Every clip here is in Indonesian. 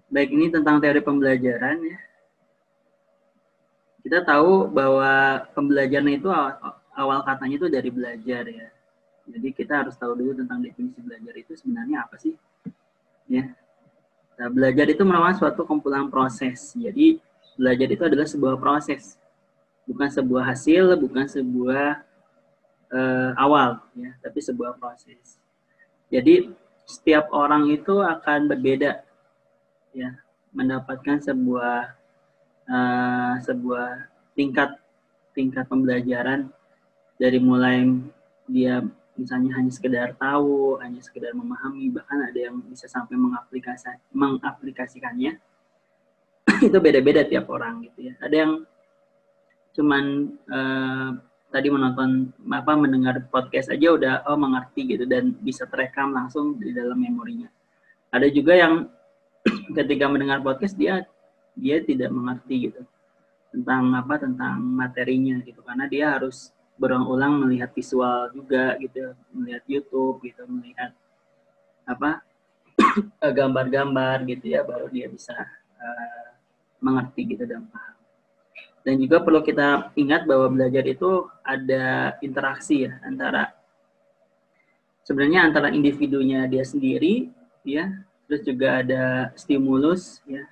Baik, ini tentang teori pembelajaran ya. Kita tahu bahwa pembelajaran itu awal katanya itu dari belajar ya. Jadi kita harus tahu dulu tentang definisi belajar itu sebenarnya apa sih? Ya. Nah, belajar itu merupakan suatu kumpulan proses. Jadi belajar itu adalah sebuah proses, bukan sebuah hasil, bukan sebuah awal ya, tapi sebuah proses. Jadi setiap orang itu akan berbeda ya, mendapatkan sebuah tingkat pembelajaran dari mulai dia misalnya hanya sekedar tahu, hanya sekedar memahami, bahkan ada yang bisa sampai mengaplikasikannya. Itu beda-beda tiap orang gitu ya. Ada yang cuman tadi mendengar podcast aja udah mengerti gitu dan bisa terekam langsung di dalam memorinya. Ada juga yang ketika mendengar podcast dia tidak mengerti gitu tentang materinya gitu, karena dia harus berulang-ulang melihat visual juga gitu, melihat YouTube gitu, melihat gambar-gambar gitu ya, baru dia bisa mengerti gitu dan paham. Dan juga perlu kita ingat bahwa belajar itu ada interaksi ya antara individunya dia sendiri ya, terus juga ada stimulus ya.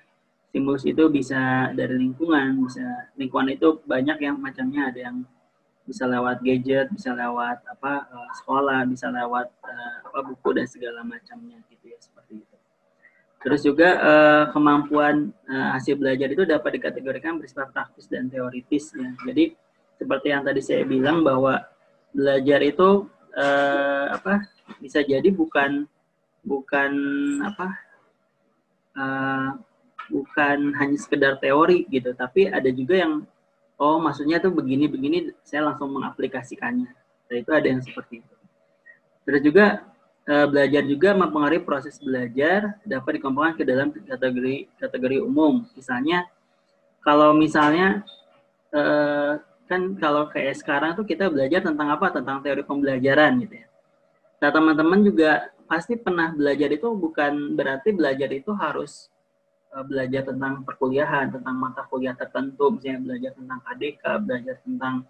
Stimulus itu bisa dari lingkungan itu banyak yang macamnya, ada yang bisa lewat gadget, bisa lewat sekolah, bisa lewat buku dan segala macamnya gitu ya, seperti itu. Terus juga kemampuan hasil belajar itu dapat dikategorikan bersifat praktis dan teoritis ya. Jadi seperti yang tadi saya bilang bahwa belajar itu bisa jadi bukan hanya sekedar teori gitu, tapi ada juga yang maksudnya tuh begini saya langsung mengaplikasikannya. Nah, itu ada yang seperti itu. Terus juga belajar juga mempengaruhi proses belajar, dapat dikelompokkan ke dalam kategori umum. Misalnya kalau kan kalau kayak sekarang tuh kita belajar tentang tentang teori pembelajaran gitu ya. Nah, teman-teman juga pasti pernah belajar, itu bukan berarti belajar itu harus belajar tentang perkuliahan, tentang mata kuliah tertentu, misalnya belajar tentang KDK, belajar tentang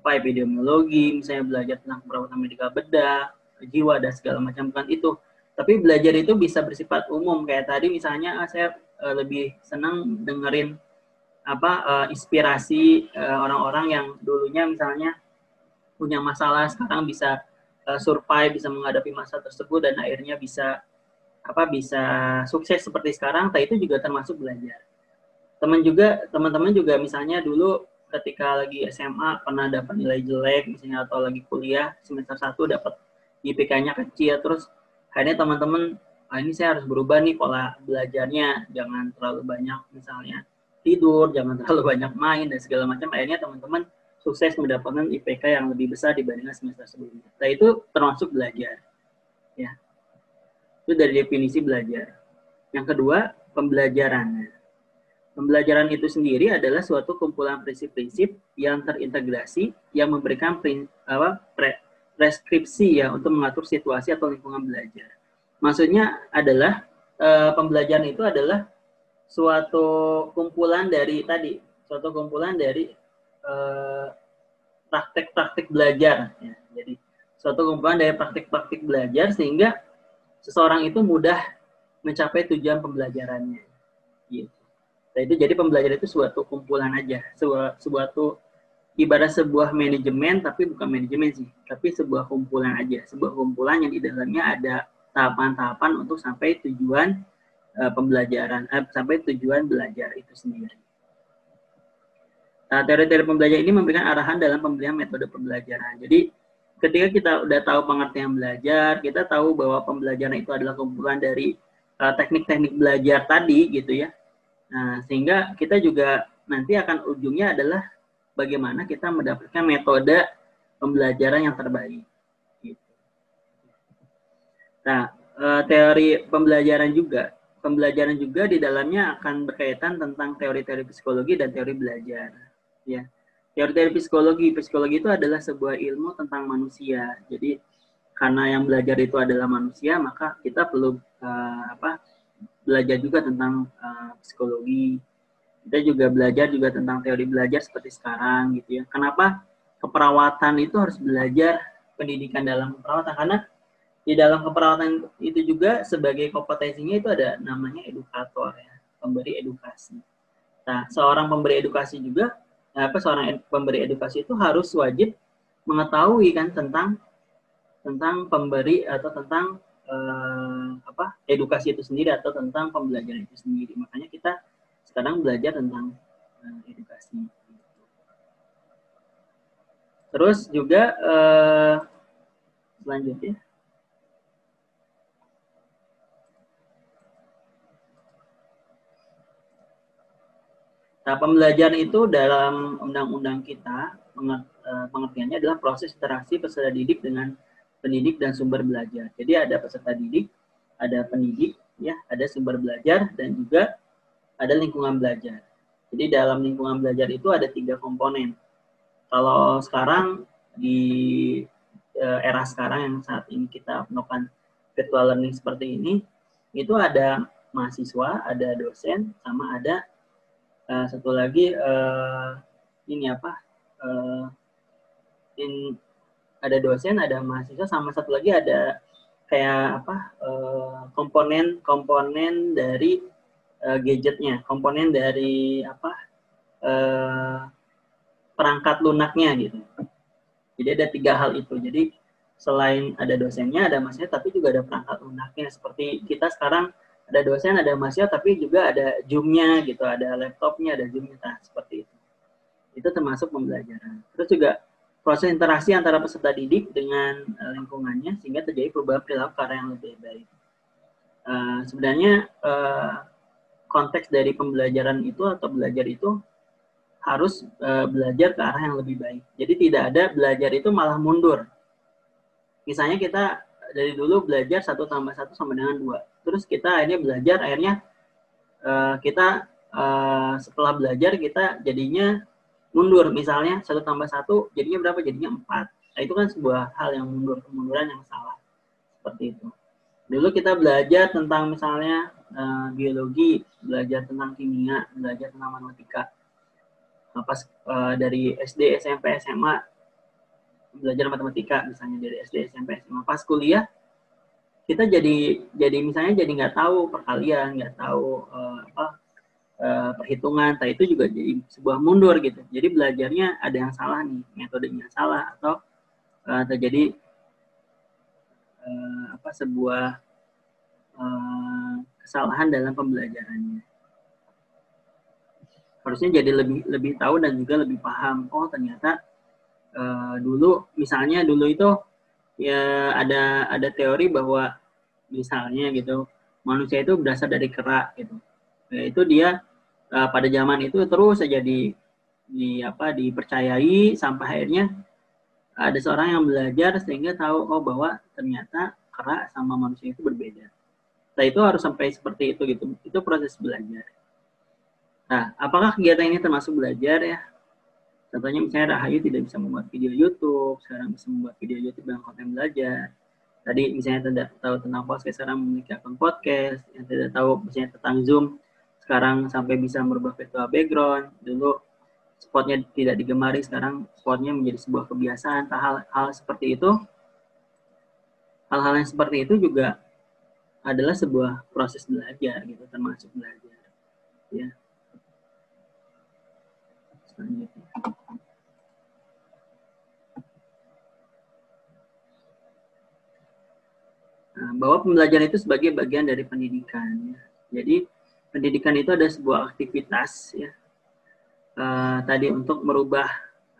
epidemiologi, misalnya belajar tentang perawatan medikal bedah, jiwa dan segala macam, bukan itu. Tapi belajar itu bisa bersifat umum, kayak tadi misalnya saya lebih senang dengerin inspirasi orang-orang yang dulunya misalnya punya masalah, sekarang bisa survive, bisa menghadapi masa tersebut dan akhirnya bisa sukses seperti sekarang. Nah, itu juga termasuk belajar. Teman-teman juga misalnya dulu ketika lagi SMA pernah dapat nilai jelek misalnya, atau lagi kuliah semester 1 dapat IPK-nya kecil, terus akhirnya teman-teman ini saya harus berubah nih pola belajarnya, jangan terlalu banyak misalnya tidur, jangan terlalu banyak main dan segala macam. Akhirnya teman-teman sukses mendapatkan IPK yang lebih besar dibandingkan semester sebelumnya. Nah, itu termasuk belajar ya. Itu dari definisi belajar. Yang kedua, pembelajaran. Pembelajaran itu sendiri adalah suatu kumpulan prinsip-prinsip yang terintegrasi yang memberikan preskripsi ya untuk mengatur situasi atau lingkungan belajar. Maksudnya adalah pembelajaran itu adalah suatu kumpulan dari praktek-praktek belajar ya. Jadi suatu kumpulan dari praktek-praktek belajar sehingga seseorang itu mudah mencapai tujuan pembelajarannya gitu. Nah, itu jadi pembelajaran itu suatu kumpulan aja, suatu ibarat sebuah manajemen, tapi bukan manajemen sih, tapi sebuah kumpulan aja, sebuah kumpulan yang di dalamnya ada tahapan-tahapan untuk sampai tujuan pembelajaran, sampai tujuan belajar itu sendiri. Nah, teori-teori pembelajaran ini memberikan arahan dalam pemberian metode pembelajaran. Jadi ketika kita udah tahu pengertian belajar, kita tahu bahwa pembelajaran itu adalah kumpulan dari teknik-teknik belajar tadi gitu ya. Nah, sehingga kita juga nanti akan ujungnya adalah bagaimana kita mendapatkan metode pembelajaran yang terbaik. Gitu. Nah, teori pembelajaran juga di dalamnya akan berkaitan tentang teori-teori psikologi dan teori belajar. Ya, teori-teori psikologi itu adalah sebuah ilmu tentang manusia. Jadi karena yang belajar itu adalah manusia, maka kita perlu belajar juga tentang psikologi. Kita juga belajar juga tentang teori belajar seperti sekarang gitu ya. Kenapa keperawatan itu harus belajar pendidikan dalam keperawatan? Karena di dalam keperawatan itu juga sebagai kompetensinya itu ada namanya edukator ya, pemberi edukasi. Nah, seorang pemberi edukasi juga, seorang pemberi edukasi itu harus wajib mengetahui kan tentang pemberi atau tentang edukasi itu sendiri atau tentang pembelajaran itu sendiri. Makanya kita sekarang belajar tentang edukasi. Terus juga selanjutnya, nah, pembelajaran itu dalam undang-undang kita pengertiannya adalah proses interaksi peserta didik dengan pendidik dan sumber belajar. Jadi ada peserta didik, ada pendidik, ya, ada sumber belajar dan juga ada lingkungan belajar. Jadi dalam lingkungan belajar itu ada 3 komponen. Kalau sekarang di era sekarang yang saat ini kita melakukan virtual learning seperti ini, itu ada mahasiswa, ada dosen, sama ada satu lagi ada dosen, ada mahasiswa, sama satu lagi ada kayak komponen dari gadgetnya, komponen dari perangkat lunaknya gitu. Jadi ada 3 hal itu. Jadi selain ada dosennya, ada mahasiswa, tapi juga ada perangkat lunaknya. Seperti kita sekarang ada dosen, ada mahasiswa, tapi juga ada Zoom-nya gitu, ada laptopnya, ada Zoom-nya, seperti itu. Itu termasuk pembelajaran. Terus juga proses interaksi antara peserta didik dengan lingkungannya sehingga terjadi perubahan perilaku ke arah yang lebih baik. Sebenarnya konteks dari pembelajaran itu atau belajar itu harus belajar ke arah yang lebih baik. Jadi tidak ada belajar itu malah mundur. Misalnya kita dari dulu belajar 1 tambah 1 sama dengan 2. Terus kita akhirnya belajar, kita setelah belajar kita jadinya mundur. Misalnya 1 tambah 1 jadinya berapa? Jadinya 4. Nah, itu kan sebuah hal yang mundur, kemunduran yang salah. Seperti itu. Dulu kita belajar tentang misalnya biologi, belajar tentang kimia, belajar tentang matematika. Pas dari SD, SMP, SMA belajar matematika misalnya dari SD, SMP, SMA. Pas kuliah kita jadi misalnya jadi nggak tahu perkalian, nggak tahu perhitungan. Nah, itu juga jadi sebuah mundur gitu. Jadi belajarnya ada yang salah nih, metodenya salah atau terjadi sebuah kesalahan dalam pembelajarannya. Harusnya jadi lebih tahu dan juga lebih paham. Oh, ternyata dulu itu ya ada teori bahwa misalnya gitu manusia itu berasal dari kera gitu. Itu dia pada zaman itu terus saja dipercayai sampai akhirnya ada seorang yang belajar sehingga tahu bahwa ternyata kera sama manusia itu berbeda. Nah, itu harus sampai seperti itu gitu. Itu proses belajar. Nah, apakah kegiatan ini termasuk belajar ya? Contohnya misalnya Rahayu tidak bisa membuat video YouTube, sekarang bisa membuat video YouTube dengan konten belajar. Tadi misalnya tidak tahu tentang podcast, sekarang memiliki akun podcast. Yang tidak tahu misalnya tentang Zoom, sekarang sampai bisa merubah virtual background. Dulu spotnya tidak digemari, sekarang spotnya menjadi sebuah kebiasaan. Hal-hal seperti itu, hal-hal yang seperti itu juga adalah sebuah proses belajar gitu, termasuk belajar. Ya. Selanjutnya. Nah, bahwa pembelajaran itu sebagai bagian dari pendidikan. Ya. Jadi pendidikan itu ada sebuah aktivitas ya. Tadi untuk merubah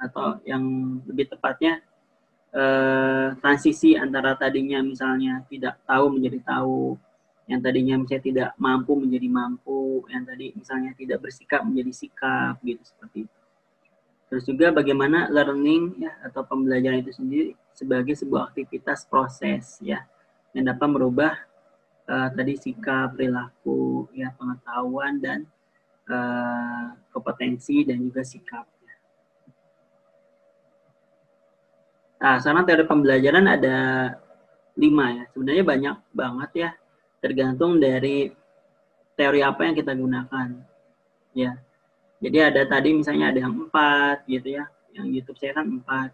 atau yang lebih tepatnya transisi antara tadinya misalnya tidak tahu menjadi tahu, yang tadinya misalnya tidak mampu menjadi mampu, yang tadi misalnya tidak bersikap menjadi sikap gitu, seperti itu. Terus juga bagaimana learning ya atau pembelajaran itu sendiri sebagai sebuah aktivitas proses ya yang dapat merubah tadi sikap, perilaku, ya pengetahuan dan kompetensi dan juga sikap. Nah, sekarang teori pembelajaran ada 5 ya. Sebenarnya banyak banget ya, tergantung dari teori apa yang kita gunakan. Ya, jadi ada tadi misalnya ada yang 4 gitu ya, yang YouTube saya kan 4.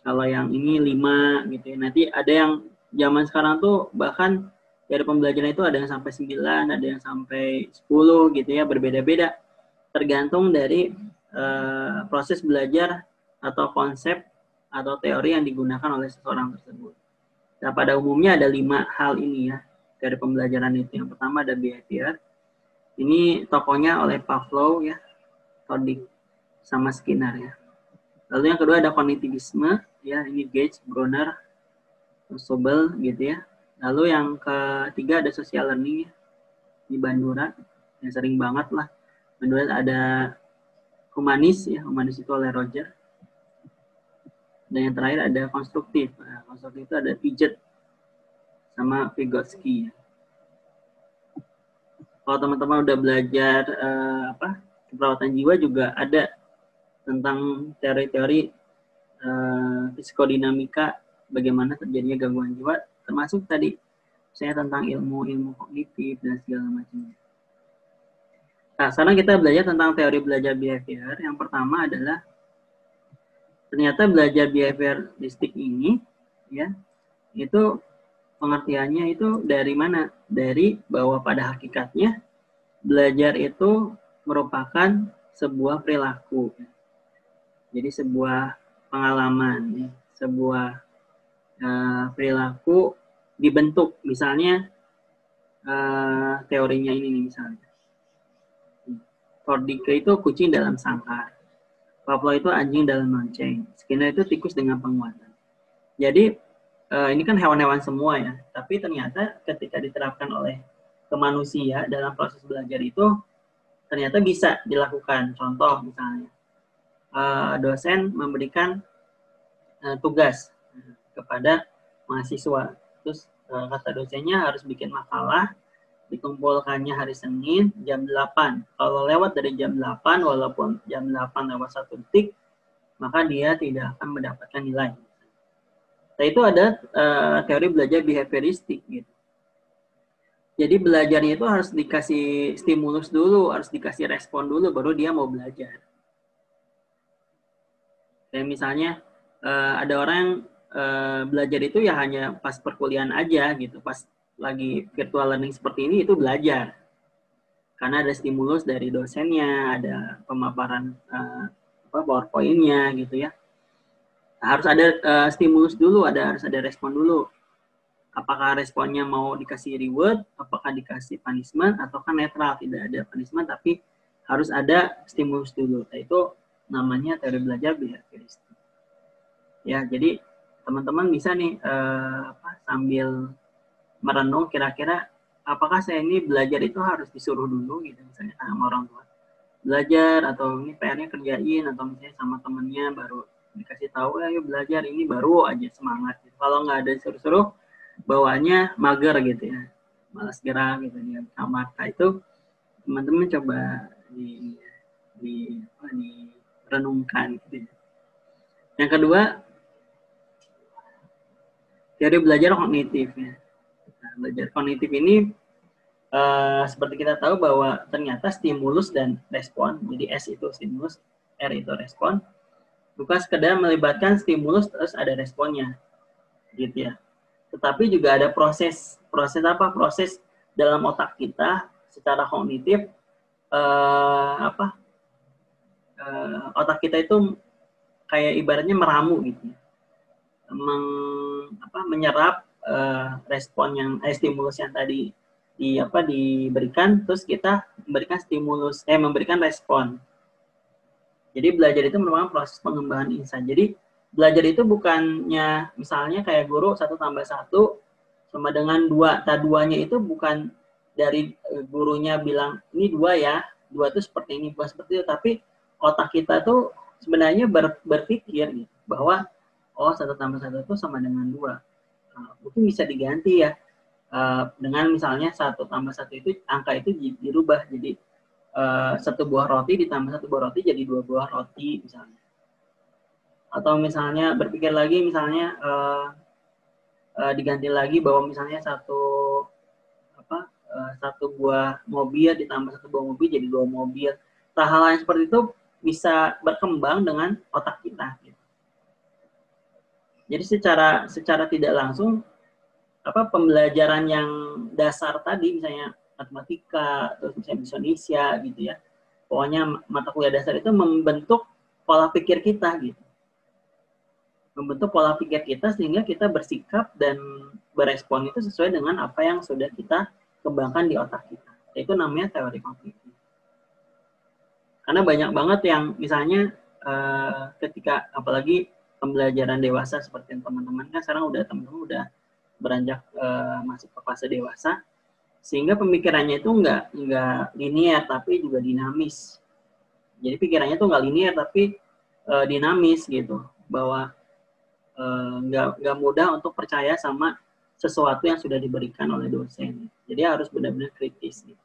Kalau yang ini 5 gitu ya. Nanti ada yang zaman sekarang tuh bahkan dari pembelajaran itu ada yang sampai 9, ada yang sampai 10 gitu ya, berbeda-beda. Tergantung dari proses belajar atau konsep atau teori yang digunakan oleh seseorang tersebut. Nah, pada umumnya ada 5 hal ini ya dari pembelajaran itu. Yang pertama ada behavior. Ini tokohnya oleh Pavlov ya, Toddy sama Skinner ya. Lalu yang kedua ada kognitivisme ya, ini Gage, Bronner, Sobel gitu ya. Lalu yang ketiga ada social learning ya, di Bandura yang sering banget lah. Bandura ada humanis ya, humanis itu oleh Roger. Dan yang terakhir ada konstruktif. Nah, konstruktif itu ada Piaget sama Vygotsky. Kalau teman-teman udah belajar keperawatan jiwa juga ada tentang teori-teori psikodinamika, bagaimana terjadinya gangguan jiwa, termasuk tadi saya tentang ilmu kognitif dan segala macamnya. Nah, sekarang kita belajar tentang teori belajar behavior. Yang pertama adalah ternyata belajar behavioristik ini ya, itu pengertiannya itu dari mana? Dari bahwa pada hakikatnya belajar itu merupakan sebuah perilaku. Jadi sebuah pengalaman, ya. Sebuah perilaku dibentuk. Misalnya teorinya ini nih misalnya. Tordike itu kucing dalam sangkar. Pavlov itu anjing dalam lonceng. Skinner itu tikus dengan penguatan. Jadi ini kan hewan-hewan semua ya. Tapi ternyata ketika diterapkan oleh ke manusia dalam proses belajar itu ternyata bisa dilakukan. Contoh misalnya dosen memberikan tugas kepada mahasiswa. Terus kata dosennya harus bikin makalah, dikumpulkannya hari Senin jam 8. Kalau lewat dari jam 8, walaupun jam 8 lewat 1 detik, maka dia tidak akan mendapatkan nilai. Nah, itu ada teori belajar behavioristik gitu. Jadi belajarnya itu harus dikasih stimulus dulu, harus dikasih respon dulu, baru dia mau belajar. Kayak misalnya ada orang yang belajar itu ya hanya pas perkuliahan aja gitu, pas lagi virtual learning seperti ini itu belajar. Karena ada stimulus dari dosennya, ada pemaparan PowerPoint-nya gitu ya. Harus ada stimulus dulu, harus ada respon dulu. Apakah responnya mau dikasih reward, apakah dikasih punishment, ataukah netral, tidak ada punishment, tapi harus ada stimulus dulu. Nah, itu namanya teori belajar behavioristik. Ya, jadi teman-teman bisa nih sambil merenung kira-kira apakah saya ini belajar itu harus disuruh dulu gitu, misalnya sama orang tua. Belajar atau ini PR-nya kerjain, atau misalnya sama temennya baru dikasih tahu, ayo belajar, ini baru aja semangat. Gitu. Kalau nggak ada suruh-suruh, bawaannya mager gitu ya, malas gerak gitu di kamar. Nah, itu teman-teman coba renungkan gitu ya. Yang kedua, teori belajar kognitif ya. Nah, belajar kognitif ini seperti kita tahu bahwa ternyata stimulus dan respon, jadi S itu stimulus, R itu respon, bukan sekedar melibatkan stimulus terus ada responnya, gitu ya. Tetapi juga ada proses dalam otak kita secara kognitif, otak kita itu kayak ibaratnya meramu gitu, menyerap respon yang stimulus yang tadi diberikan, terus kita memberikan respon. Jadi belajar itu merupakan proses pengembangan insan. Jadi belajar itu bukannya misalnya kayak guru 1 tambah 1 sama dengan 2. Duanya itu bukan dari gurunya bilang ini 2 ya, 2 itu seperti ini, bukan seperti itu, tapi otak kita tuh sebenarnya berpikir gitu, bahwa 1 tambah 1 itu sama dengan 2. Mungkin bisa diganti ya dengan misalnya 1 tambah 1 itu angka itu dirubah jadi 1 buah roti ditambah 1 buah roti jadi 2 buah roti misalnya. Atau misalnya berpikir lagi misalnya diganti lagi bahwa misalnya 1 satu buah mobil ditambah satu buah mobil jadi 2 mobil. Hal-hal yang seperti itu bisa berkembang dengan otak kita. Gitu. Jadi secara tidak langsung pembelajaran yang dasar tadi, misalnya matematika, terus misalnya bahasa Indonesia gitu ya. Pokoknya mata kuliah dasar itu membentuk pola pikir kita gitu. Membentuk pola pikir kita sehingga kita bersikap dan berespon itu sesuai dengan apa yang sudah kita kembangkan di otak kita. Itu namanya teori kognitif. Karena banyak banget yang misalnya ketika apalagi pembelajaran dewasa seperti teman-teman kan sekarang teman-teman udah beranjak masuk ke fase dewasa, sehingga pemikirannya itu nggak linear tapi juga dinamis. Jadi pikirannya tuh nggak linear tapi dinamis gitu, bahwa nggak mudah untuk percaya sama sesuatu yang sudah diberikan oleh dosen. Jadi harus benar-benar kritis gitu.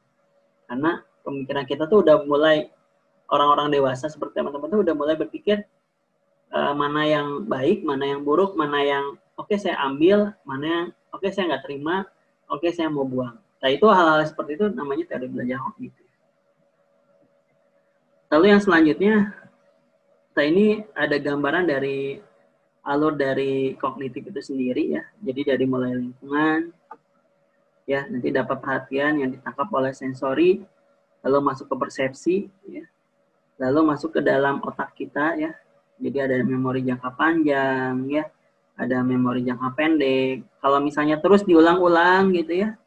Karena pemikiran kita tuh udah mulai, orang-orang dewasa seperti teman-teman tuh udah mulai berpikir mana yang baik, mana yang buruk, mana yang oke saya ambil, mana yang oke saya nggak terima, oke saya mau buang. Nah itu hal-hal seperti itu namanya teori belajar kognitif. Lalu yang selanjutnya, ini ada gambaran dari alur dari kognitif itu sendiri ya. Jadi dari mulai lingkungan, ya nanti dapat perhatian yang ditangkap oleh sensori, lalu masuk ke persepsi, ya, lalu masuk ke dalam otak kita ya. Jadi ada memori jangka panjang ya, ada memori jangka pendek. Kalau misalnya terus diulang-ulang gitu ya,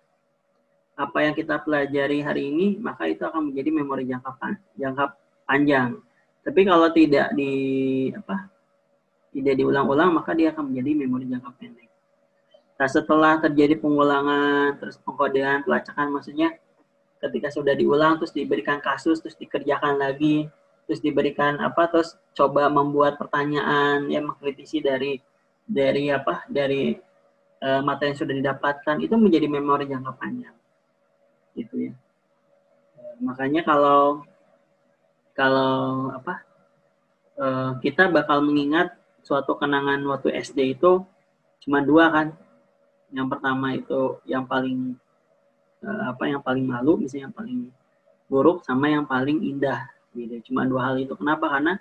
apa yang kita pelajari hari ini, maka itu akan menjadi memori jangka panjang. Tapi kalau tidak diulang-ulang, maka dia akan menjadi memori jangka pendek. Nah, setelah terjadi pengulangan, terus pengkodean, pelacakan, maksudnya ketika sudah diulang, terus diberikan kasus, terus dikerjakan lagi, terus diberikan terus coba membuat pertanyaan yang mengkritisi dari materi yang sudah didapatkan, itu menjadi memori jangka panjang, gitu ya. Makanya kalau kita bakal mengingat suatu kenangan waktu SD itu cuma 2 kan. Yang pertama itu yang paling yang paling malu, misalnya yang paling buruk, sama yang paling indah gitu. Cuma 2 hal itu. Kenapa? Karena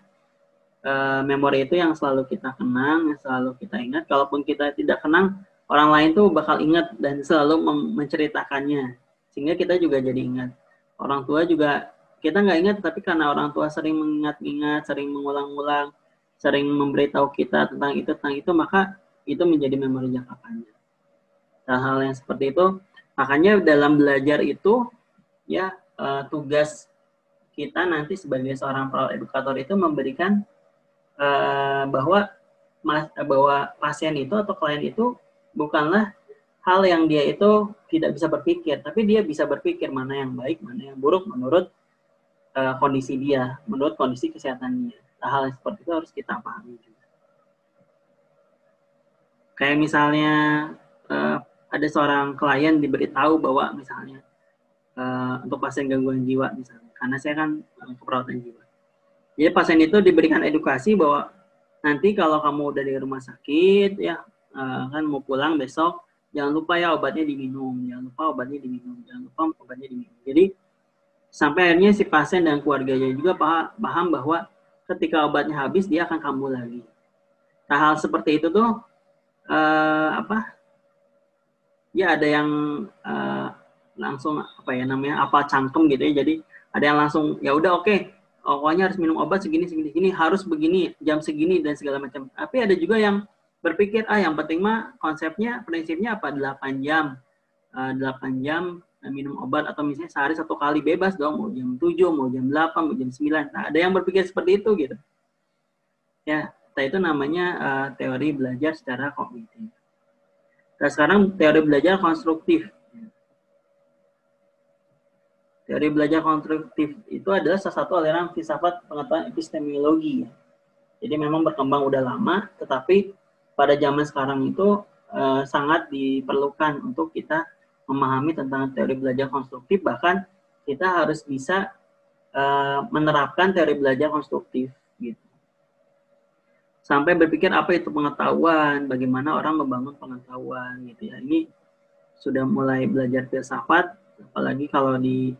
memori itu yang selalu kita kenang, yang selalu kita ingat. Kalaupun kita tidak kenang, orang lain tuh bakal ingat dan selalu menceritakannya, sehingga kita juga jadi ingat. Orang tua juga kita nggak ingat, tapi karena orang tua sering mengingat-ingat, sering mengulang-ulang, sering memberitahu kita tentang itu, maka itu menjadi memori jangka panjang. Hal-hal yang seperti itu, makanya dalam belajar itu ya tugas kita nanti sebagai seorang edukator itu memberikan bahwa pasien itu atau klien itu bukanlah hal yang dia itu tidak bisa berpikir, tapi dia bisa berpikir mana yang baik, mana yang buruk menurut kondisi dia, menurut kondisi kesehatan dia. Hal yang seperti itu harus kita pahami juga. Kayak misalnya ada seorang klien diberitahu bahwa misalnya untuk pasien gangguan jiwa misalnya, karena saya kan keperawatan jiwa. Jadi pasien itu diberikan edukasi bahwa nanti kalau kamu udah di rumah sakit ya kan mau pulang besok, jangan lupa ya obatnya diminum, jangan lupa obatnya diminum. Jadi sampai akhirnya si pasien dan keluarganya juga paham bahwa ketika obatnya habis dia akan kambuh lagi. Nah, hal seperti itu tuh ya ada yang langsung apa cangkem gitu ya. Jadi ada yang langsung ya udah oke, pokoknya harus minum obat segini, harus begini, jam segini dan segala macam. Tapi ada juga yang berpikir yang penting mah prinsipnya apa 8 jam minum obat, atau misalnya sehari 1 kali, bebas dong, mau jam 7, mau jam 8, mau jam 9. Nah, ada yang berpikir seperti itu gitu. Ya, itu namanya teori belajar secara kognitif. Nah, sekarang teori belajar konstruktif. Teori belajar konstruktif itu adalah salah satu aliran filsafat pengetahuan epistemologi. Jadi memang berkembang udah lama, tetapi pada zaman sekarang itu sangat diperlukan untuk kita memahami tentang teori belajar konstruktif. Bahkan kita harus bisa menerapkan teori belajar konstruktif gitu. Sampai berpikir apa itu pengetahuan, bagaimana orang membangun pengetahuan gitu ya. Ini sudah mulai belajar filsafat, Apalagi kalau di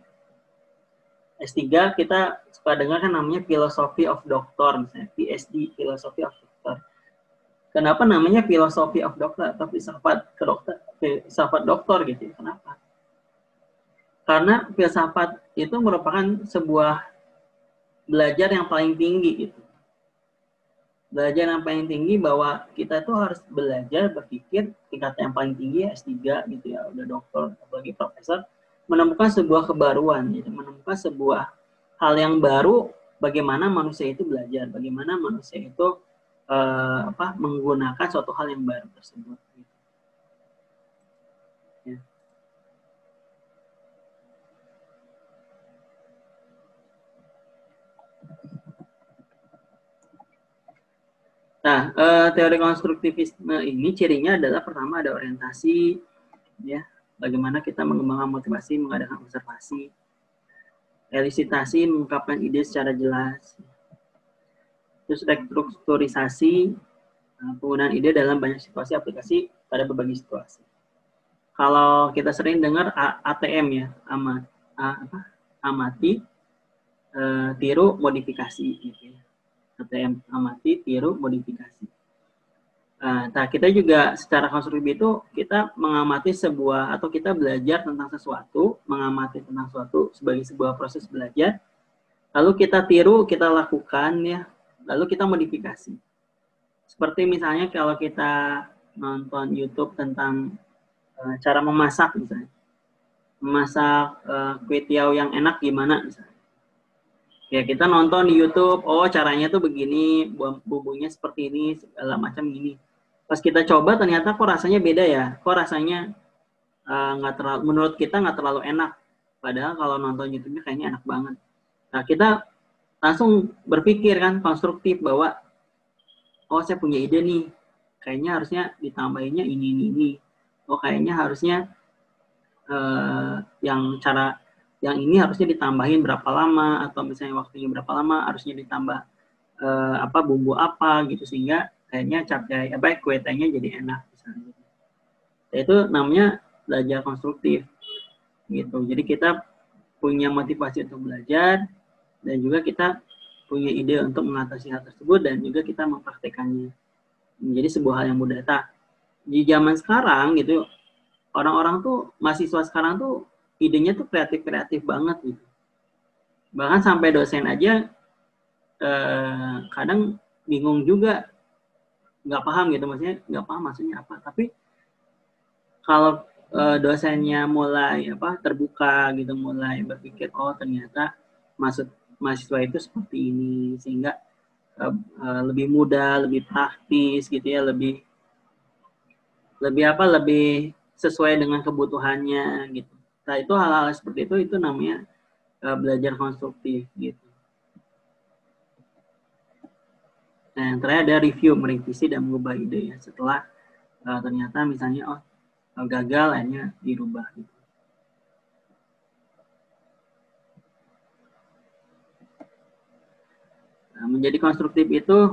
S3 kita suka dengar kan namanya Philosophy of Doctor, misalnya PhD, Philosophy of Doctor. Kenapa namanya Philosophy of Doctor atau filsafat dokter gitu? Kenapa? Karena filsafat itu merupakan sebuah belajar yang paling tinggi gitu. Belajar yang paling tinggi bahwa kita tuh harus belajar berpikir tingkat yang paling tinggi S3 gitu ya, udah dokter apalagi profesor, menemukan sebuah kebaruan gitu, menemukan sebuah hal yang baru, bagaimana manusia itu belajar, bagaimana manusia itu menggunakan suatu hal yang baru tersebut gitu. Ya. Nah, teori konstruktivisme ini cirinya adalah pertama ada orientasi, ya, bagaimana kita mengembangkan motivasi, mengadakan observasi, elisitasi, mengungkapkan ide secara jelas, terus restrukturisasi, penggunaan ide dalam banyak situasi, aplikasi pada berbagai situasi. Kalau kita sering dengar ATM ya, amati, tiru, modifikasi gitu ya. ATM, amati, tiru, modifikasi. Nah, kita juga secara konstruktif itu kita mengamati sebuah atau kita belajar tentang sesuatu, mengamati tentang sesuatu sebagai sebuah proses belajar, lalu kita tiru, kita lakukan ya, lalu kita modifikasi. Seperti misalnya kalau kita nonton YouTube tentang cara memasak misalnya, memasak kue tiaw yang enak gimana misalnya. Ya kita nonton di YouTube, oh caranya tuh begini, bumbunya seperti ini, segala macam gini. Pas kita coba ternyata kok rasanya beda ya, kok rasanya nggak terlalu, menurut kita nggak terlalu enak. Padahal kalau nonton YouTube-nya kayaknya enak banget. Nah kita langsung berpikir kan konstruktif bahwa oh saya punya ide nih, kayaknya harusnya ditambahinnya ini. Oh kayaknya harusnya yang ini harusnya ditambahin berapa lama, atau misalnya waktunya berapa lama, harusnya ditambah bumbu apa gitu, sehingga kayaknya kue tiawnya jadi enak misalnya. Itu namanya belajar konstruktif gitu. Jadi kita punya motivasi untuk belajar dan juga kita punya ide untuk mengatasi hal tersebut dan juga kita mempraktekannya menjadi sebuah hal yang mudah. Di zaman sekarang gitu, orang-orang tuh, mahasiswa sekarang tuh idenya tuh kreatif banget gitu. Bahkan sampai dosen aja kadang bingung juga, nggak paham gitu, nggak paham maksudnya apa. Tapi kalau dosennya mulai terbuka gitu, mulai berpikir oh ternyata maksud mahasiswa itu seperti ini, sehingga lebih mudah, lebih praktis gitu ya, lebih sesuai dengan kebutuhannya gitu. Nah itu hal-hal seperti itu namanya belajar konstruktif gitu. Nah yang terakhir ada review, merevisi dan mengubah ide ya, setelah ternyata misalnya gagal, akhirnya dirubah gitu. Nah, menjadi konstruktif itu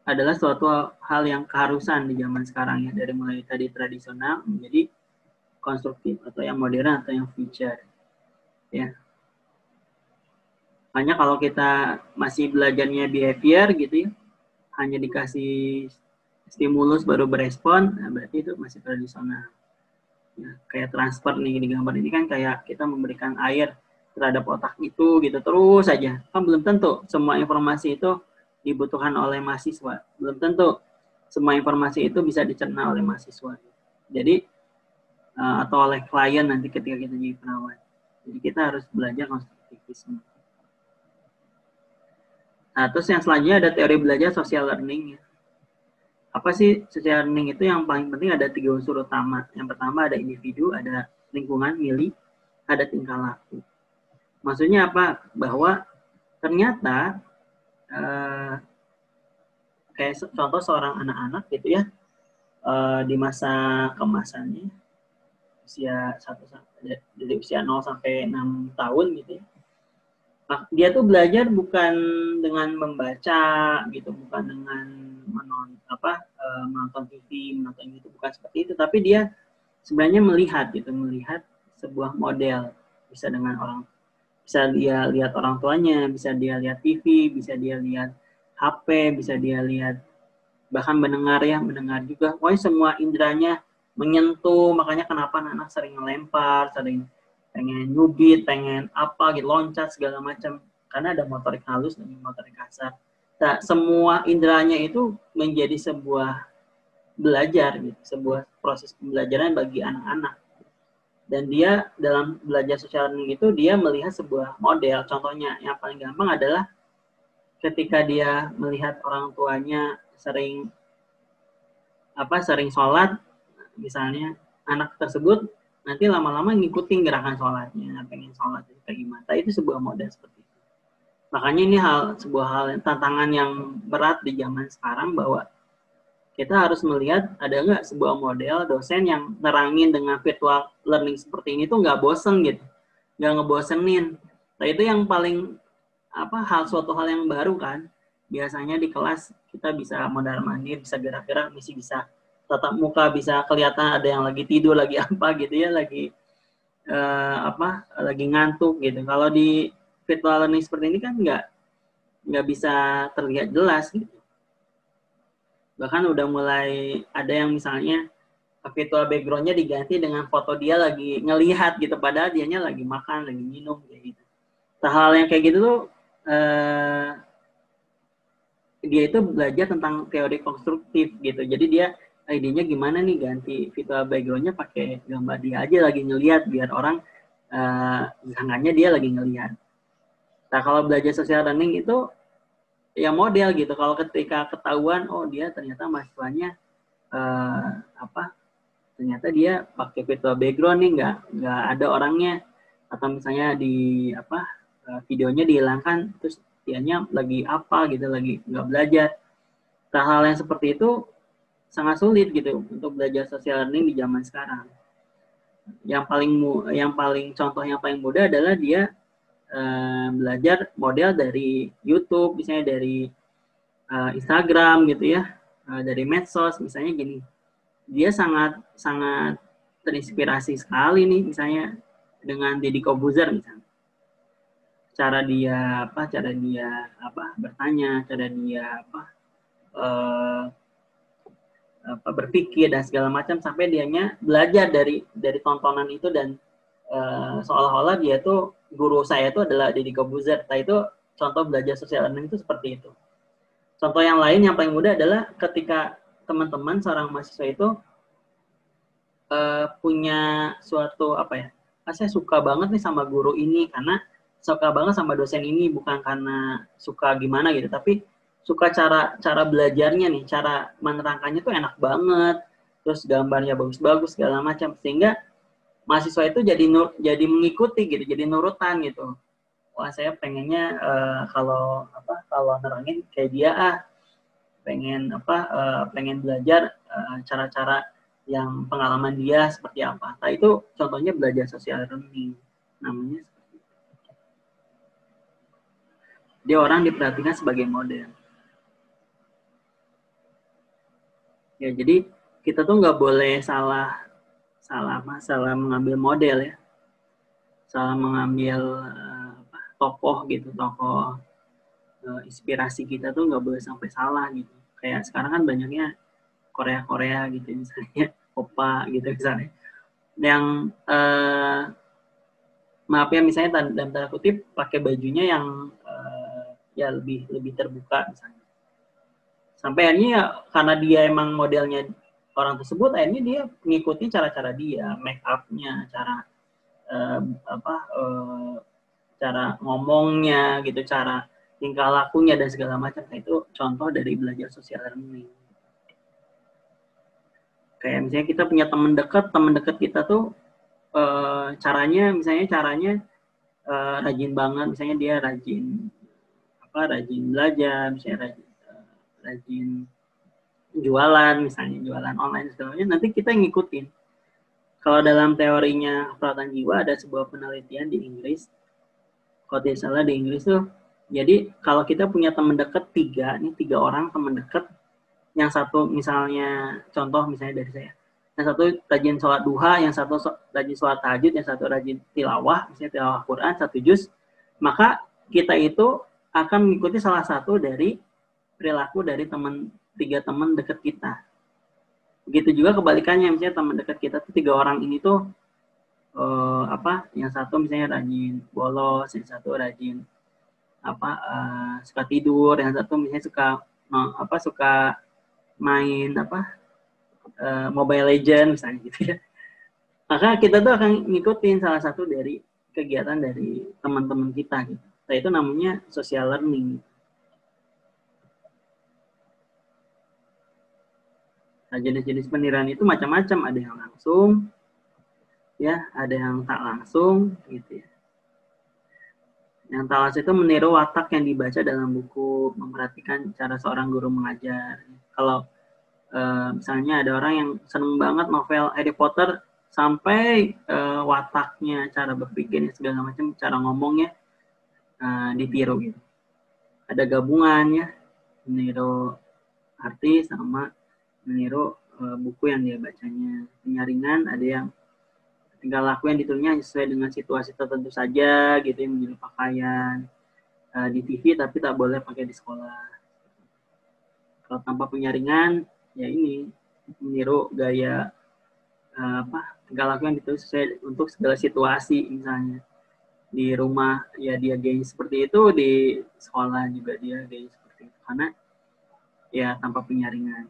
adalah suatu hal yang keharusan di zaman sekarang ya, dari mulai tadi tradisional menjadi konstruktif atau yang modern atau yang future ya. Hanya kalau kita masih belajarnya behavior gitu ya, hanya dikasih stimulus baru berespon, nah berarti itu masih tradisional. Ya, kayak transfer nih di gambar ini kan kayak kita memberikan air terhadap otak itu gitu terus saja. Kan belum tentu semua informasi itu dibutuhkan oleh mahasiswa. Belum tentu semua informasi itu bisa dicerna oleh mahasiswa. Jadi atau oleh klien nanti ketika kita jadi perawat. Jadi kita harus belajar konstruktivisme. Nah, terus yang selanjutnya ada teori belajar social learning ya. Apa sih social learning itu? Yang paling penting ada 3 unsur utama. Yang pertama ada individu, ada lingkungan, milih, ada tingkah laku. Maksudnya apa? Bahwa ternyata kayak contoh seorang anak-anak gitu ya, di masa kemasannya usia 0 sampai 6 tahun gitu ya. Nah, dia tuh belajar bukan dengan membaca gitu, bukan dengan menonton TV, menonton YouTube, bukan seperti itu, tapi dia sebenarnya melihat sebuah model, bisa dengan orang, bisa dia lihat orang tuanya, bisa dia lihat TV, bisa dia lihat HP, bisa dia lihat bahkan mendengar juga. Pokoknya semua indranya menyentuh, makanya kenapa anak sering ngelempar, sering pengen nyubit, pengen apa gitu, loncat segala macam, karena ada motorik halus dan motorik kasar. Nah, semua indranya itu menjadi sebuah belajar gitu, sebuah proses pembelajaran bagi anak-anak. Dan dia dalam belajar social learning itu dia melihat sebuah model. Contohnya yang paling gampang adalah ketika dia melihat orang tuanya sering sholat, misalnya anak tersebut nanti lama-lama ngikutin gerakan sholatnya, pengen sholat kayak gimana. Itu sebuah model seperti itu. Makanya ini sebuah hal tantangan yang berat di zaman sekarang, bahwa kita harus melihat ada nggak sebuah model dosen yang nerangin dengan virtual learning seperti ini tuh nggak bosen gitu, nggak ngebosenin. Nah itu yang paling suatu hal yang baru kan. Biasanya di kelas kita bisa mondar-mandir, bisa gerak-gerak, bisa tatap muka, bisa kelihatan ada yang lagi tidur, lagi apa gitu ya, lagi lagi ngantuk gitu. Kalau di virtual learning seperti ini kan nggak bisa terlihat jelas gitu. Bahkan udah mulai ada yang misalnya virtual background-nya diganti dengan foto dia lagi ngelihat gitu, padahal dianya lagi makan, lagi minum kayak gitu. Hal yang kayak gitu tuh dia itu belajar tentang teori konstruktif gitu. Jadi dia idenya gimana nih ganti virtual background-nya pakai gambar dia aja lagi ngelihat, biar orang sangkanya dia lagi ngelihat. Nah kalau belajar social learning itu ya model gitu. Kalau ketika ketahuan oh dia ternyata mahasiswanya ternyata dia pakai virtual background nih, nggak ada orangnya, atau misalnya di videonya dihilangkan, terus dianya lagi apa gitu, lagi nggak belajar. Hal yang seperti itu sangat sulit gitu untuk belajar social learning di zaman sekarang. Contoh yang paling mudah adalah dia belajar model dari YouTube, misalnya dari Instagram gitu ya, dari medsos misalnya gini. Dia sangat terinspirasi sekali nih misalnya dengan Deddy Corbuzier misalnya. Cara dia bertanya, cara dia berpikir dan segala macam, sampai dianya belajar dari tontonan itu, dan seolah-olah dia tuh guru saya itu adalah Deddy Corbuzier. Nah itu contoh belajar social learning itu seperti itu. Contoh yang lain yang paling mudah adalah ketika teman-teman seorang mahasiswa itu punya suatu saya suka banget nih sama guru ini, karena suka banget sama dosen ini, bukan karena suka gimana gitu, tapi suka cara belajarnya nih, cara menerangkannya tuh enak banget, terus gambarnya bagus-bagus segala macam, sehingga mahasiswa itu jadi mengikuti gitu, jadi nurutan gitu. Wah saya pengennya kalau nerangin kayak dia, pengen belajar cara-cara yang pengalaman dia seperti apa. Nah itu contohnya belajar social learning namanya. Dia orang diperhatikan sebagai model. Ya jadi kita tuh nggak boleh salah mengambil model ya, salah mengambil tokoh gitu, tokoh inspirasi kita tuh nggak boleh sampai salah gitu. Kayak sekarang kan banyaknya Korea gitu misalnya, Oppa gitu misalnya, yang maaf ya misalnya dalam tanda kutip pakai bajunya yang ya lebih terbuka misalnya, sampai akhirnya ya, karena dia emang modelnya orang tersebut, akhirnya dia mengikuti cara-cara dia, make up-nya, cara ngomongnya gitu, cara tingkah lakunya dan segala macam. Nah, itu contoh dari belajar social learning. Kayak misalnya kita punya teman dekat kita tuh caranya rajin banget, misalnya dia rajin belajar, misalnya rajin jualan, misalnya jualan online segala macam, nanti kita ngikutin. Kalau dalam teorinya perawatan jiwa ada sebuah penelitian di Inggris, kalau tidak salah di Inggris tuh, jadi kalau kita punya teman dekat tiga orang teman dekat, yang satu misalnya contoh misalnya dari saya, yang satu rajin sholat duha, yang satu rajin sholat tahajud, yang satu rajin tilawah, misalnya tilawah Quran 1 juz, maka kita itu akan mengikuti salah satu dari perilaku dari 3 teman dekat kita. Begitu juga kebalikannya, misalnya teman dekat kita tuh 3 orang ini tuh yang satu misalnya rajin bolos, yang satu rajin suka tidur, yang satu misalnya suka main Mobile Legends misalnya gitu ya. Maka kita tuh akan ngikutin salah satu dari kegiatan dari teman-teman kita gitu. Nah, itu namanya social learning. Nah, jenis-jenis penilaian itu macam-macam, ada yang langsung, ya, ada yang tak langsung, gitu ya. Yang tak langsung itu meniru watak yang dibaca dalam buku, memperhatikan cara seorang guru mengajar. Kalau misalnya ada orang yang seneng banget novel Harry Potter sampai wataknya, cara berpikirnya segala macam, cara ngomongnya ditiru gitu. Ada gabungannya, meniru arti sama meniru buku yang dia bacanya. Penyaringan ada yang tinggal laku yang ditulisnya sesuai dengan situasi tertentu saja gitu, yang menjadi pakaian di TV tapi tak boleh pakai di sekolah. Kalau tanpa penyaringan ya ini meniru gaya tingkah laku yang ditulis sesuai untuk segala situasi. Misalnya di rumah ya dia gaya seperti itu, di sekolah juga dia gaya seperti itu, karena ya tanpa penyaringan.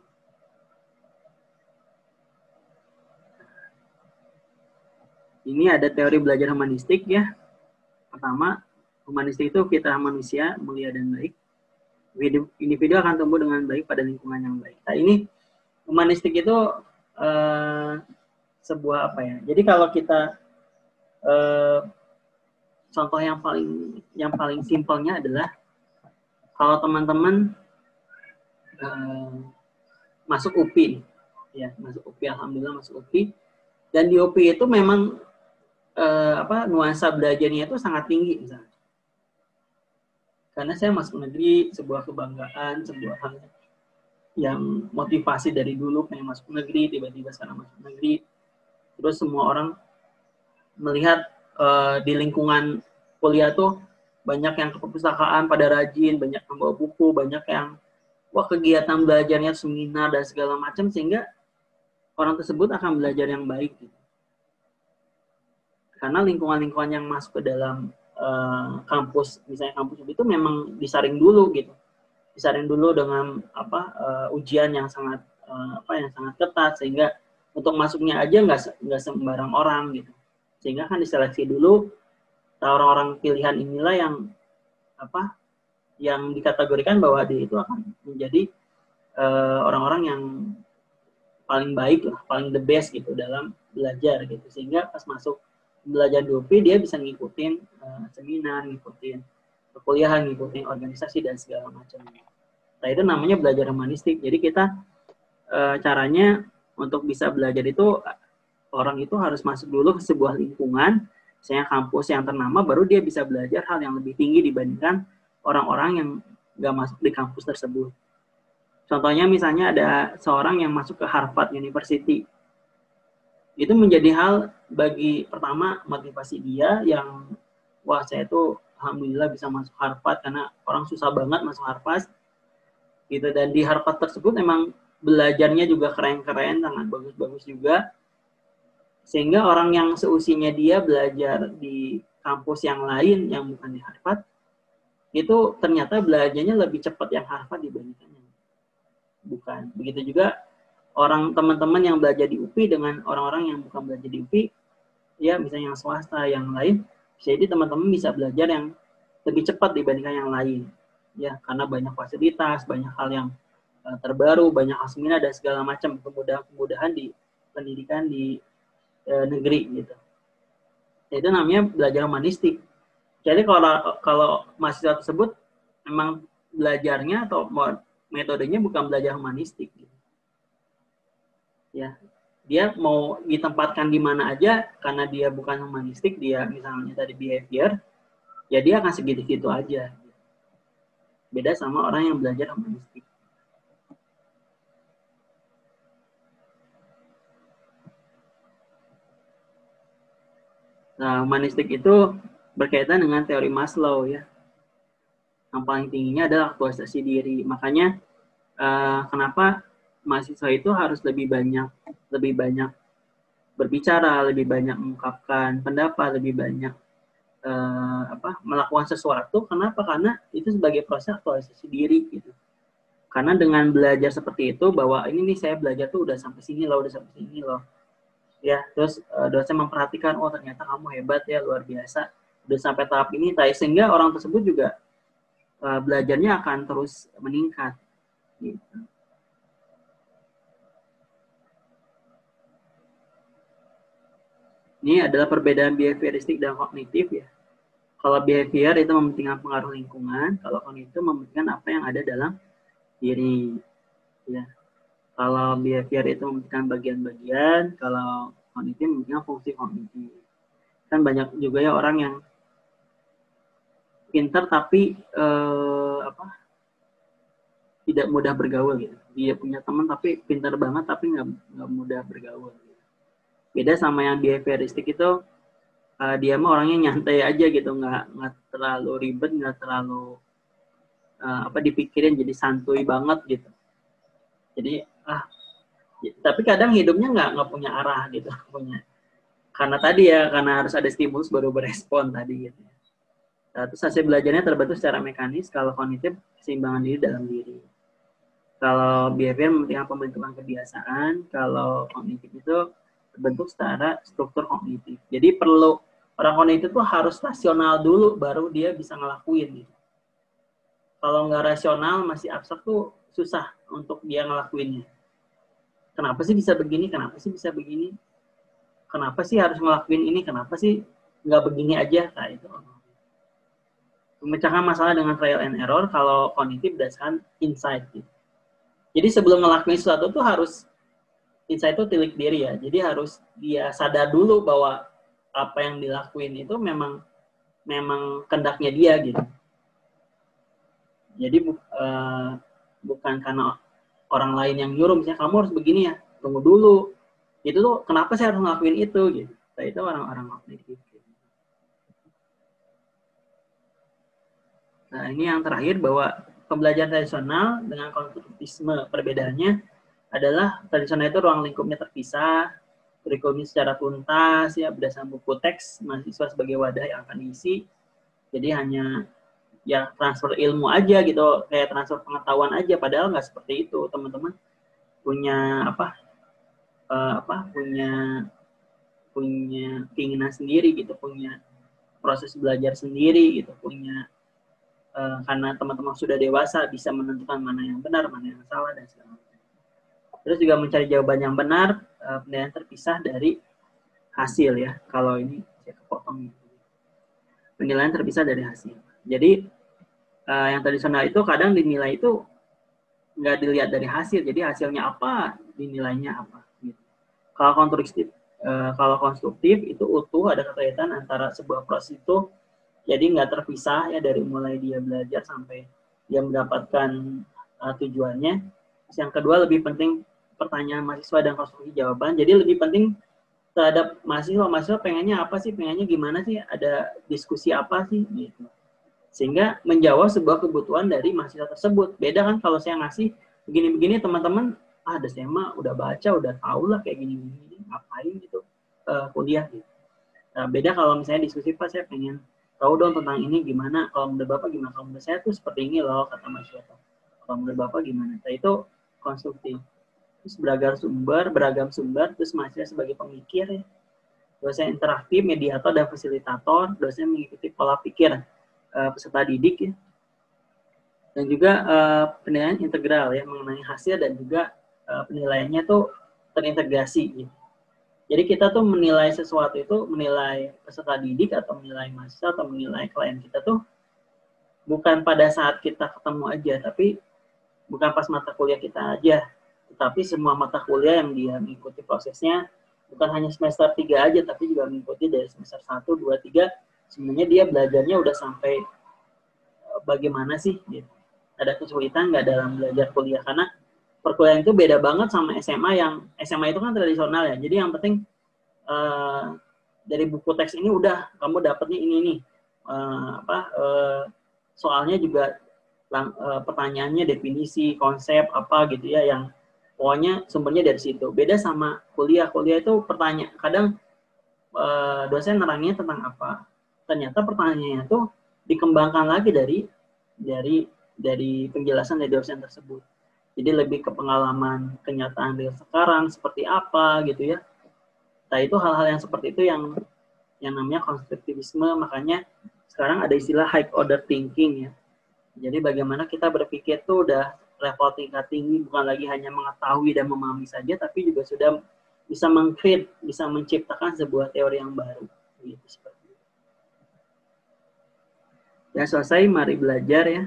Ini ada teori belajar humanistik ya. Pertama, humanistik itu fitrah manusia mulia dan baik. Individu akan tumbuh dengan baik pada lingkungan yang baik. Nah, ini humanistik itu sebuah apa ya? Jadi kalau kita contoh yang paling simpelnya adalah kalau teman-teman masuk UPI, ya masuk UPI, alhamdulillah masuk UPI, dan di UPI itu memang nuansa belajarnya itu sangat tinggi misalnya. Karena saya masuk negeri, sebuah kebanggaan, sebuah hal yang motivasi dari dulu pengen masuk negeri, tiba-tiba sekarang masuk negeri. Terus semua orang melihat di lingkungan kuliah tuh banyak yang ke perpustakaan pada rajin, banyak yang bawa buku, banyak yang kegiatan belajarnya seminar dan segala macam, sehingga orang tersebut akan belajar yang baik gitu. Karena lingkungan-lingkungan yang masuk ke dalam kampus, misalnya kampus itu memang disaring dulu gitu, disaring dulu dengan ujian yang sangat ketat, sehingga untuk masuknya aja nggak sembarang orang gitu, sehingga kan diseleksi dulu. Orang-orang pilihan inilah yang dikategorikan bahwa dia itu akan menjadi orang-orang yang paling baik lah, paling the best gitu dalam belajar gitu, sehingga pas masuk belajar di UPI dia bisa ngikutin seminar, ngikutin perkuliahan, ngikutin organisasi dan segala macam. Nah, itu namanya belajar humanistik. Jadi kita caranya untuk bisa belajar itu, orang itu harus masuk dulu ke sebuah lingkungan, misalnya kampus yang ternama, baru dia bisa belajar hal yang lebih tinggi dibandingkan orang-orang yang nggak masuk di kampus tersebut. Contohnya misalnya ada seorang yang masuk ke Harvard University. Itu menjadi hal bagi pertama motivasi dia yang saya tuh alhamdulillah bisa masuk Harvard, karena orang susah banget masuk Harvard gitu. Dan di Harvard tersebut memang belajarnya juga keren-keren, sangat bagus-bagus juga, sehingga orang yang seusianya dia belajar di kampus yang lain yang bukan di Harvard itu ternyata belajarnya lebih cepat yang Harvard dibandingkan yang bukan. Begitu juga teman-teman yang belajar di UPI dengan orang-orang yang bukan belajar di UPI, ya misalnya yang swasta, yang lain, jadi teman-teman bisa belajar yang lebih cepat dibandingkan yang lain, ya karena banyak fasilitas, banyak hal yang terbaru, banyak seminar dan segala macam kemudahan di pendidikan di negeri gitu. Itu namanya belajar humanistik. Jadi kalau mahasiswa tersebut memang belajarnya atau metodenya bukan belajar humanistik gitu. Ya, dia mau ditempatkan di mana aja, karena dia bukan humanistik, dia misalnya tadi behavior, ya dia akan segitu-gitu aja. Beda sama orang yang belajar humanistik. Nah, humanistik itu berkaitan dengan teori Maslow ya. Yang paling tingginya adalah aktualisasi diri. Makanya kenapa mahasiswa itu harus lebih banyak berbicara, lebih banyak mengungkapkan pendapat, lebih banyak melakukan sesuatu. Kenapa? Karena itu sebagai proses aktualisasi diri gitu. Karena dengan belajar seperti itu, bahwa ini nih saya belajar tuh udah sampai sini loh, ya. Terus dosen memperhatikan, oh ternyata kamu hebat ya, luar biasa, udah sampai tahap ini, sehingga orang tersebut juga belajarnya akan terus meningkat gitu. Ini adalah perbedaan behavioristik dan kognitif ya. Kalau behavior itu mementingkan pengaruh lingkungan, kalau kognitif mementingkan apa yang ada dalam diri ya. Kalau behavior itu mementingkan bagian-bagian, kalau kognitif mementingkan fungsi kognitif. Kan banyak juga ya orang yang pintar tapi tidak mudah bergaul gitu. Dia punya teman tapi pintar banget tapi nggak mudah bergaul. Gitu. Beda sama yang behavioristik itu dia mah orangnya nyantai aja gitu, nggak terlalu ribet, nggak terlalu dipikirin, jadi santuy banget gitu. Jadi tapi kadang hidupnya nggak punya arah gitu, karena tadi ya, karena harus ada stimulus baru berespon tadi gitu. Nah, terus hasil belajarnya terbentuk secara mekanis. Kalau kognitif keseimbangan diri dalam diri. Kalau behavior mementingkan pembentukan kebiasaan, kalau kognitif itu terbentuk secara struktur kognitif. Jadi perlu orang kognitif itu harus rasional dulu baru dia bisa ngelakuin gitu. Kalau nggak rasional, masih abstrak tuh susah untuk dia ngelakuinnya. Kenapa sih bisa begini? Kenapa sih bisa begini? Kenapa sih harus ngelakuin ini? Kenapa sih nggak begini aja? Nah, itu. Memecahkan masalah dengan trial and error. Kalau kognitif berdasarkan insight gitu. Jadi sebelum ngelakuin sesuatu tuh harus insight itu tilik diri ya. Jadi harus dia sadar dulu bahwa apa yang dilakuin itu memang kehendaknya dia gitu. Jadi bukan karena orang lain yang nyuruh, misalnya kamu harus begini ya, tunggu dulu. Itu tuh kenapa saya harus ngelakuin itu gitu. Nah, itu orang-orang kognitif. Nah, ini yang terakhir, bahwa pembelajaran tradisional dengan konstruktivisme, perbedaannya adalah tradisional itu ruang lingkupnya terpisah, kurikulumnya secara tuntas ya, berdasarkan buku teks, mahasiswa sebagai wadah yang akan diisi. Jadi hanya ya transfer ilmu aja gitu, kayak transfer pengetahuan aja, padahal nggak seperti itu. Teman-teman punya punya keinginan sendiri gitu, punya proses belajar sendiri gitu, punya karena teman-teman sudah dewasa bisa menentukan mana yang benar, mana yang salah, dan segala macam. Terus juga mencari jawaban yang benar, penilaian terpisah dari hasil ya. Kalau ini saya kepotong. Penilaian terpisah dari hasil. Jadi yang tradisional itu kadang dinilai itu nggak dilihat dari hasil. Jadi hasilnya apa, dinilainya apa. Gitu. Kalau konstruktif itu utuh, ada keterkaitan antara sebuah proses itu. Jadi nggak terpisah ya, dari mulai dia belajar sampai dia mendapatkan tujuannya. Terus yang kedua, lebih penting pertanyaan mahasiswa dan konstruksi jawaban. Jadi lebih penting terhadap mahasiswa pengennya apa sih, pengennya gimana sih, ada diskusi apa sih gitu. Sehingga menjawab sebuah kebutuhan dari mahasiswa tersebut. Beda kan kalau saya ngasih begini-begini, teman-teman saya mah udah baca, udah tahu lah kayak gini-gini, ngapain gitu kuliah gitu. Nah, beda kalau misalnya diskusi, Pak saya pengen tahu dong tentang ini gimana, kalau menurut Bapak gimana, kalau menurut saya tuh seperti ini loh, kata mahasiswa. Kalau menurut Bapak gimana? Nah, itu konstruktif. Terus beragam sumber, terus mahasiswa sebagai pemikir ya. Dosen interaktif, mediator, dan fasilitator, dosen mengikuti pola pikir peserta didik ya. Dan juga penilaian integral ya, mengenai hasil, dan juga penilaiannya tuh terintegrasi gitu. Jadi kita tuh menilai sesuatu itu, menilai peserta didik atau menilai mahasiswa atau menilai klien kita tuh bukan pada saat kita ketemu aja, tapi bukan pas mata kuliah kita aja, tetapi semua mata kuliah yang dia mengikuti prosesnya, bukan hanya semester 3 aja, tapi juga mengikuti dari semester 1, 2, 3, sebenarnya dia belajarnya udah sampai bagaimana sih gitu. Ada kesulitan nggak dalam belajar kuliah, karena perkuliahan itu beda banget sama SMA, yang SMA itu kan tradisional ya. Jadi yang penting dari buku teks ini udah kamu dapatnya ini nih. Soalnya juga pertanyaannya definisi, konsep apa gitu ya, yang pokoknya sumbernya dari situ. Beda sama kuliah. Kuliah itu pertanyaan, kadang dosen nerangnya tentang apa, ternyata pertanyaannya tuh dikembangkan lagi dari penjelasan dari dosen tersebut. Jadi lebih ke pengalaman kenyataan real sekarang seperti apa gitu ya. Nah itu hal-hal yang seperti itu yang namanya konstruktivisme. Makanya sekarang ada istilah high order thinking ya. Jadi bagaimana kita berpikir tuh udah level tingkat tinggi, bukan lagi hanya mengetahui dan memahami saja, tapi juga sudah bisa meng-create, bisa menciptakan sebuah teori yang baru. Gitu, seperti itu. Ya selesai, mari belajar ya.